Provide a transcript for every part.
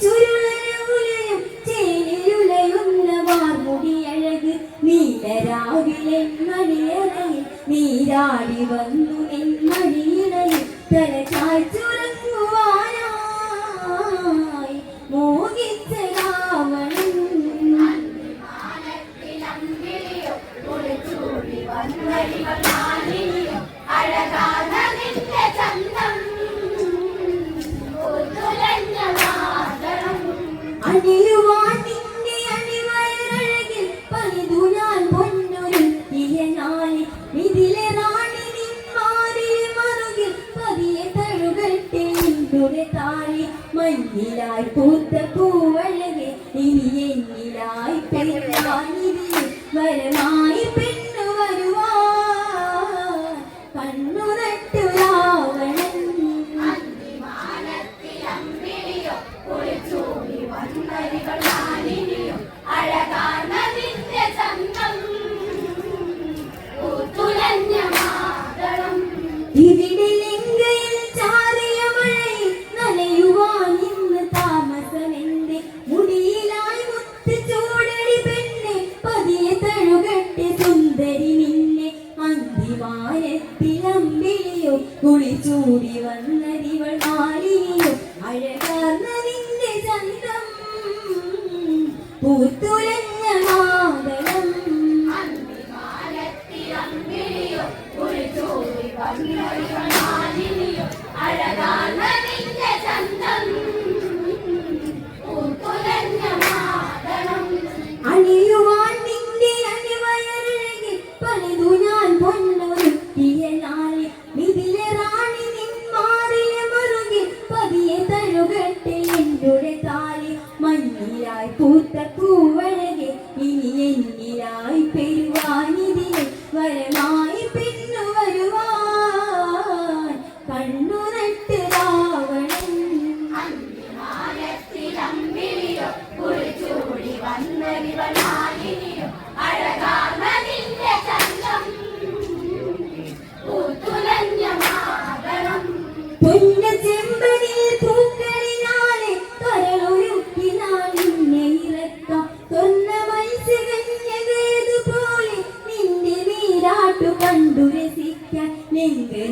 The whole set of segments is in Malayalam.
ചുരുളനുലയും ചേരുലയുന്ന വാർമുടി അഴക് നീലരാവിലെ മണിയറയിൽ നീരാടി വന്നു എൻ മടിയിലയിൽ തല ചായ്ച്ചുറങ്ങുവാനായി മോഹിച്ച രാവണൻ അണിയുവാൻ നിന്റെ അണിവയറഴകിൽ പണിതു ഞാൻ പൊന്നൊരുക്കിയ നാളിൽ ഇതിലെ റാണി നിന്മാരിൽ മറുകിൽ പതിയെ തഴുകട്ടെ നിന്നുടെ താലി മഞ്ഞിലായി പൂത്ത പൂവഴകെ ഇനി എന്നിലായി പെരുവാനിതിയിൽ വരമായി പെണ്ണു വരുവാൻ കണ്ണു നട്ടു രാവണൻ ഇവിടെ ലിംഗയിൽ ചാറിയ മഴയിൽ നനയുവാൻ ഇന്ന് താമസമെന്റെ മുടിയിലായി മുത്ത് ചൂടടി പെണ്ണെ പതിയെ തഴുകട്ടെ സുന്ദരി നിന്നെ അന്തിമാനത്തിലമ്പിളിയോ കുളിച്ചൂടി വന്നതിവൾ മാലിനിയോ അഴകാർന്ന നിന്റെ ചന്തം പൂത്തുലഞ്ഞ മാതളം അണിയുവാൻ നിന്റെ അണിവയറഴകിൽ പണിതു ഞാൻ പൊന്നൊരുക്കിയ നാളിൽ ഇതിലെ റാണി നിന്മാറിലെ മറുകിൽ പതിയെ തഴുകട്ടെ എന്നുടെ താലി മഞ്ഞിലായി പൂത്ത പൂവഴകെ ഇനി എന്നിലായി പെരുവാനിതിയെ വരമായി പെണ്ണു വരുവാൻ കണ്ണു നട്ട് രാവണൻ പൊന്ന ചെമ്പനിൽ പൂക്കളിനാലെ കരളൊരുക്കി ഞാൻ നിന്നെ ഇറക്കാം തൊന്ന മത്സ്യകന്യകേതുപോലെ നിന്റെ നീരാട്ടു കണ്ടു രസിക്കാൻ നിന്റെ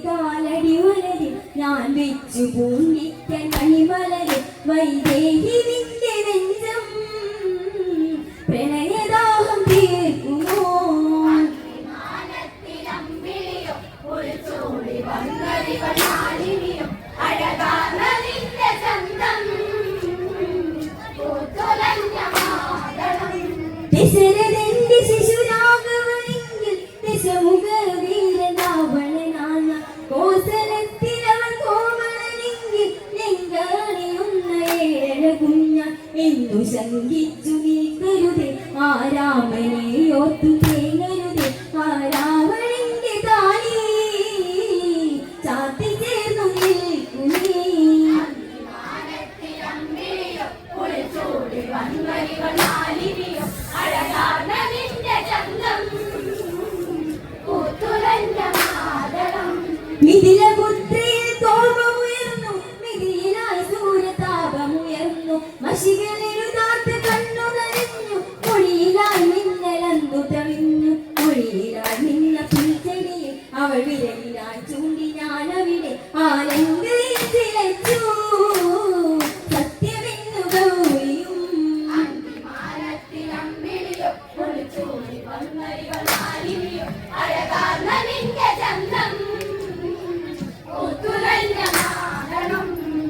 കാലടി വലരിൽ ഞാൻ വെച്ചു പൂണ്ടിക്കാൻ മണിമലരെ വൈദേഹി നിന്റെ നെഞ്ചം പ്രണയദാഹം തീർക്കുമോ ദശരഥന്റെ ശിശുരാഘവനെങ്കിൽ ദശമുഖ വീരരാവണനാണ് കോസലത്തിലവൻ കോമളനെങ്കിൽ നെങ്കണിയുന്ന ഏഴ കുഞ്ഞ എന്നു ശങ്കിച്ചു നീക്കരുതേ ആരാമനെ ഓർത്തു തേങ്ങരുതേ ആരാവണന്റെ താലി ചാത്തി ചേർന്നു നിൽക്കുന്നേ മിഥിലപുത്രിയിൽ കോപമുയർന്നു മിഥിലായി സൂര്യതാപമുയർന്നു മഷികളെഴുതാത്ത കണ്ണു നനഞ്ഞു മൊഴിയിലായി മിന്നലന്നു തവിഞ്ഞു മൊഴിയിലായി നിന്ന പുൽച്ചെടിയെ അവൾ വിരലിലായി ചൂണ്ടി ഞാനവിടെ ആലങ്കയിൽ തിളച്ചു സത്യമെന്നു ഗൗരിയും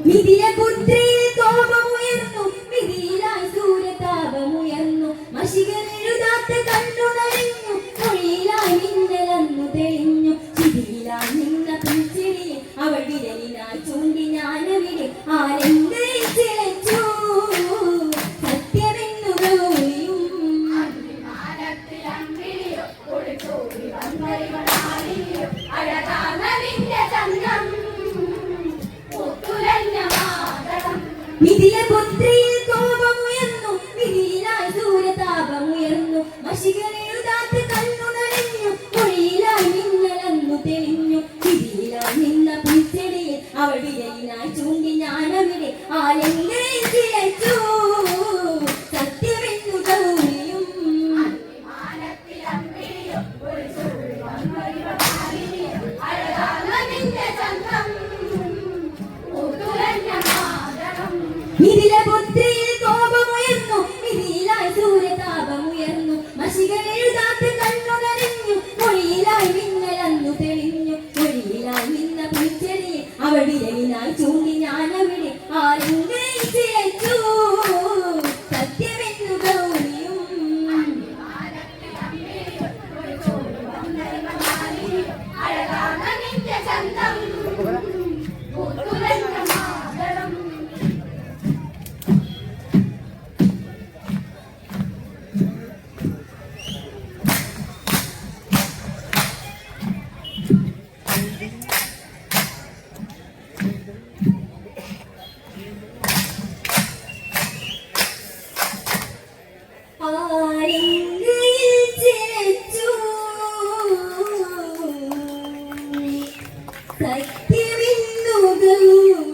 മിഥിലപുത്രിയിൽ കോപമുയർന്നു മിഥിലായി സൂര്യതാപമുയർന്നു മഷികളെഴുതാത്ത കണ്ണു നനഞ്ഞു മൊഴിയിലായി മിന്നലന്നു തെളിഞ്ഞു ചിരിയിലായി നിന്ന പുൽച്ചെടിയെ അവൾ വിരലിനായി ചൂണ്ടി ഞാനവിടെ ആലങ്കയിൽ തിളച്ചു സത്യമെന്നു ഗൗരിയും മിഥിലപുത്രിയിൽ കോപമുയർന്നു മിഥിലായി സൂര്യതാപമുയർന്നു മഷികളെഴുതാത്ത കണ്ണു നനഞ്ഞു മൊഴിയിലായി മിന്നലന്നു തെളിഞ്ഞു ചിരിയിലായി നിന്ന പുൽച്ചെടിയെ അവൾ വിരലിനായി ചൂണ്ടി ഞാനവിടെ ആലങ്കയിൽ തിളച്ചു സത്യമെന്നു ഗൗരിയും മഷികളെഴുതാത്ത കണ്ണു നനഞ്ഞു മൊഴിയിലായി മിന്നലന്നു തെളിഞ്ഞു മൊഴിയിലായി നിന്ന പുൽച്ചെടി അവൾ വിരലിനായി ചൂണ്ടി ഞാനവിടെ ആരെങ്കിലും സത്യമെന്നു ഗൗരിയും സത്യമെന്നു ഗൗരി